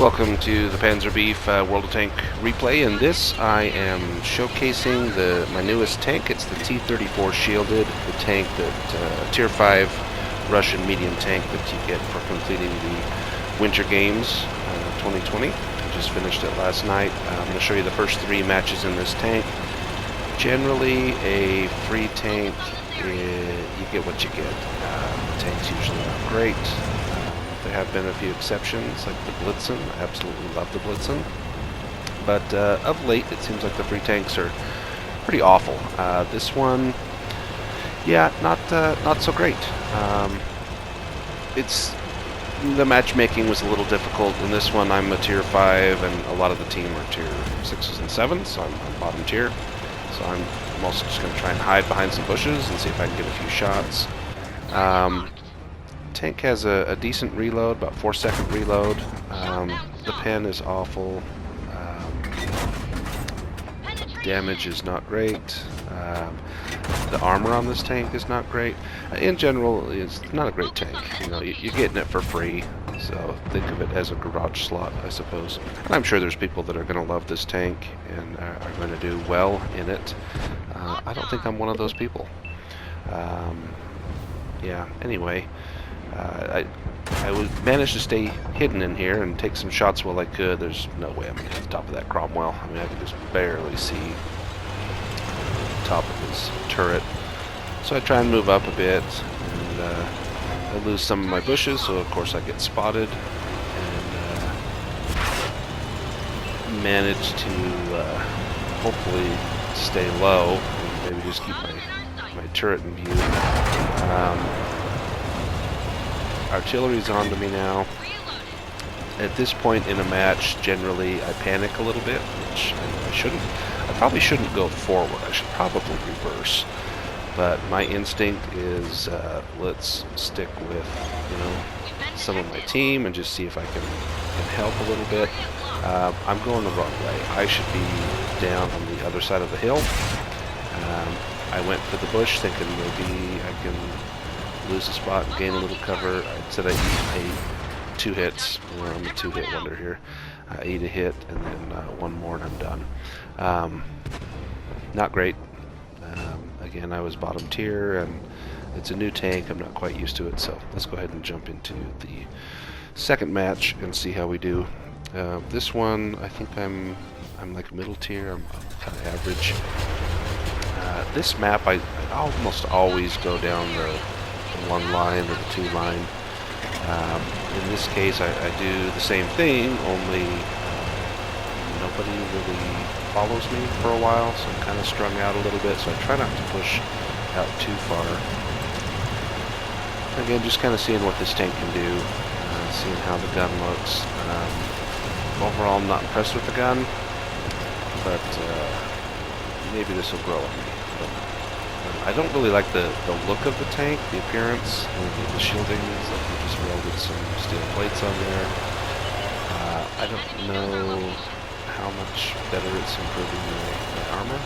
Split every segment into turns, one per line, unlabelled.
welcome to the Panzer Beef World of Tank replay. In this, I am showcasing my newest tank. It's the T-34S shielded, the tank that Tier 5 Russian medium tank that you get for completing the Winter Games 2020. I just finished it last night. I'm going to show you the first 3 matches in this tank. Generally, a free tank, you get what you get. The tank's usually not great. There have been a few exceptions, like the Blitzen. I absolutely love the Blitzen. But of late, it seems like the free tanks are pretty awful. This one, yeah, not so great. The matchmaking was a little difficult. In this one, I'm a Tier 5, and a lot of the team are Tier 6s and 7s, so I'm bottom tier. So I'm also just going to try and hide behind some bushes and see if I can get a few shots. Tank has a decent reload, about 4-second reload. The pen is awful. Damage is not great. The armor on this tank is not great. In general, it's not a great tank. You know, you're getting it for free, so think of it as a garage slot, I suppose. And I'm sure there's people that are going to love this tank and are going to do well in it. I don't think I'm one of those people. Yeah, anyway. I would manage to stay hidden in here and take some shots while I could. There's no way I'm going to hit the top of that Cromwell. I mean, I can just barely see the top of his turret. So I try and move up a bit, and I lose some of my bushes, so of course I get spotted, and manage to hopefully stay low, and maybe just keep my turret in view. Artillery's onto me now. At this point in a match, generally I panic a little bit, which I shouldn't. I probably shouldn't go forward. I should probably reverse. But my instinct is let's stick with, you know, some of my team and just see if I can help a little bit. I'm going the wrong way. I should be down on the other side of the hill. I went for the bush thinking maybe I can lose a spot and gain a little cover. I said I eat 2 hits. I'm a 2-hit wonder here. I eat a hit and then 1 more and I'm done. Not great. Again, I was bottom tier and it's a new tank. I'm not quite used to it, so let's go ahead and jump into the second match and see how we do. This one, I think I'm like middle tier. I'm kind of average. This map, I almost always go down the 1 line or the 2 line. In this case, I do the same thing, only nobody really follows me for a while, so I'm kind of strung out a little bit, so I try not to push out too far. Again, just kind of seeing what this tank can do, seeing how the gun looks. Overall, I'm not impressed with the gun, but maybe this will grow on me. I don't really like the look of the tank, the appearance, the shielding. It's like we just welded some steel plates on there. I don't know how much better it's improving my armor.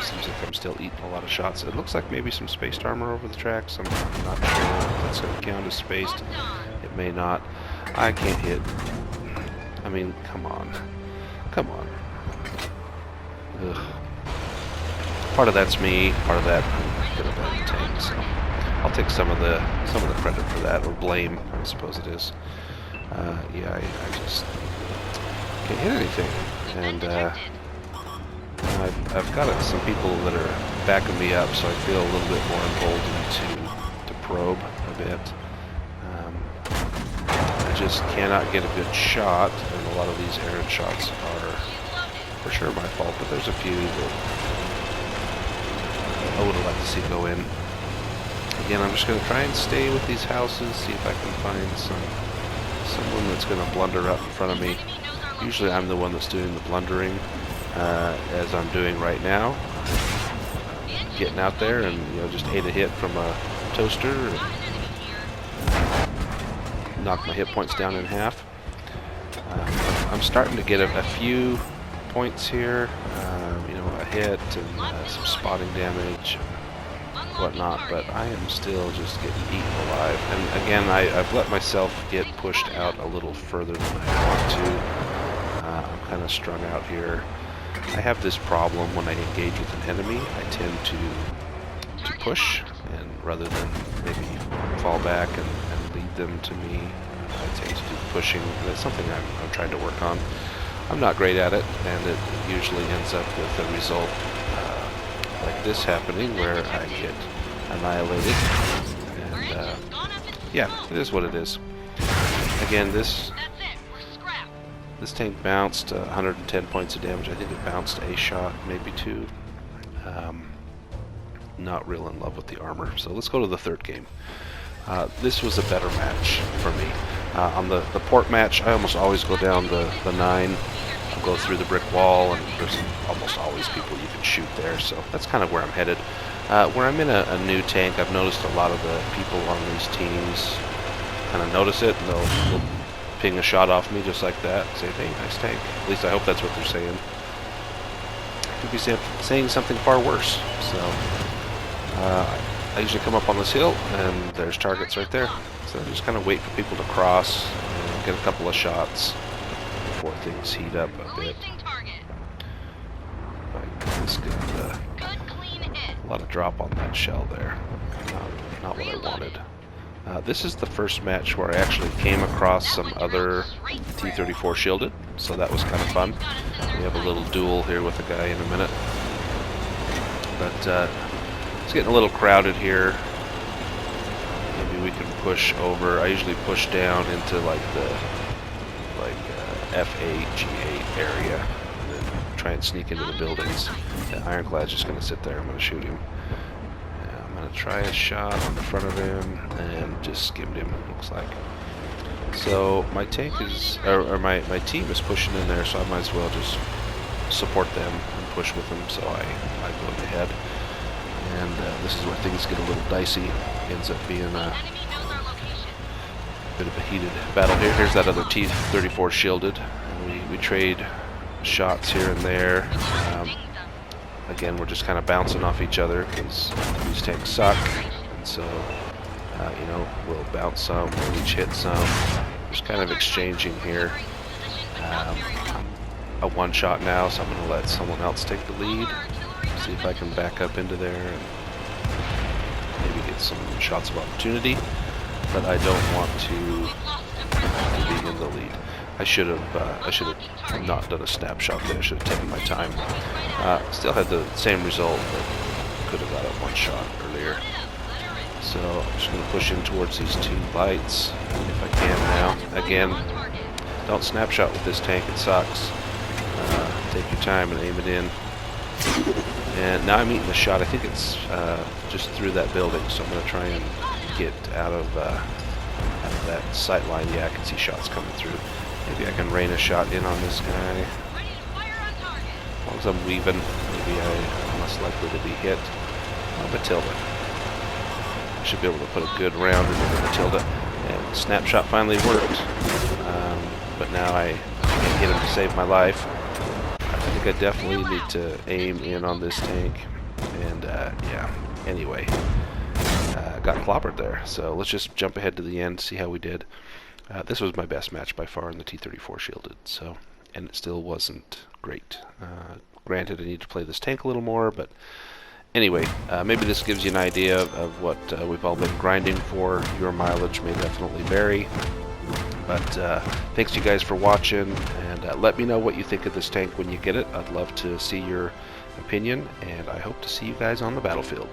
Seems like I'm still eating a lot of shots. It looks like maybe some spaced armor over the tracks. I'm not sure if that's going to count as spaced. It may not. I can't hit. I mean, come on. Come on. Ugh. Part of that's me, part of that I'm good at the tank, so I'll take some of the credit for that, or blame, I suppose it is. Yeah, I just can't hit anything, and I've got some people that are backing me up, so I feel a little bit more emboldened to probe a bit. I just cannot get a good shot, and a lot of these errant shots are for sure my fault, but there's a few that I would have liked to see go in. Again, I'm just going to try and stay with these houses, see if I can find someone that's going to blunder up in front of me. Usually I'm the one that's doing the blundering, as I'm doing right now. Getting out there and, you know, just ate a hit from a toaster and knock my hit points down in half. I'm starting to get a few points here, you know, a hit and some spotting damage. whatnot, but I am still just getting eaten alive. And again, I've let myself get pushed out a little further than I want to. I'm kind of strung out here. I have this problem when I engage with an enemy. I tend to push, and rather than maybe fall back and lead them to me, I tend to do pushing. And it's something I'm trying to work on. I'm not great at it, and it usually ends up with a result like this happening, where I get annihilated. And yeah, it is what it is. Again, this tank bounced 110 points of damage. I think it bounced a shot, maybe two. Not real in love with the armor. So let's go to the third game. This was a better match for me. On the port match, I almost always go down the 9. I'll go through the brick wall, and there's almost always people you can shoot there. So that's kind of where I'm headed. Where I'm in a new tank, I've noticed a lot of the people on these teams kind of notice it, and they'll ping a shot off me just like that. Say, hey, nice tank. At least I hope that's what they're saying. Could be saying something far worse. So I usually come up on this hill, and there's targets right there. So I just kind of wait for people to cross, and get a couple of shots before things heat up a bit. This got a lot of drop on that shell there. Not what I wanted. This is the first match where I actually came across some other T-34 shielded, so that was kind of fun. We have a little duel here with a guy in a minute. But it's getting a little crowded here. Maybe we can push over. I usually push down into like the F8, G8 area, and then try and sneak into the buildings. The ironclad's just going to sit there. I'm going to shoot him. I'm going to try a shot on the front of him and just skimmed him, looks like. So my tank is, or my team is pushing in there, so I might as well just support them and push with them. So I go ahead, and this is where things get a little dicey. Ends up being a bit of a heated battle here. Here's that other T-34 shielded. We trade shots here and there. Again, we're just kind of bouncing off each other because these tanks suck, and so you know, we'll bounce some, we'll each hit some. Just kind of exchanging here. A one shot now, so I'm going to let someone else take the lead. See if I can back up into there and maybe get some shots of opportunity. But I don't want to be in the lead. I should have not done a snapshot there. I should have taken my time. Still had the same result, but could have got a one shot earlier. So I'm just going to push in towards these two lights if I can now. Again, don't snapshot with this tank. It sucks. Take your time and aim it in. And now I'm eating the shot. I think it's just through that building, so I'm going to try and get out of that sight line. Yeah, I can see shots coming through. Maybe I can rain a shot in on this guy. As long as I'm weaving, maybe I'm less likely to be hit. Matilda. I should be able to put a good round into Matilda. And snapshot finally worked. But now I can't get him to save my life. I think I definitely need to aim in on this tank. And yeah, anyway. Got clobbered there. So let's just jump ahead to the end, see how we did. This was my best match by far in the T-34 shielded, so, and it still wasn't great. Granted, I need to play this tank a little more, but anyway, maybe this gives you an idea of what we've all been grinding for. Your mileage may definitely vary, but thanks to you guys for watching, and let me know what you think of this tank when you get it. I'd love to see your opinion, and I hope to see you guys on the battlefield.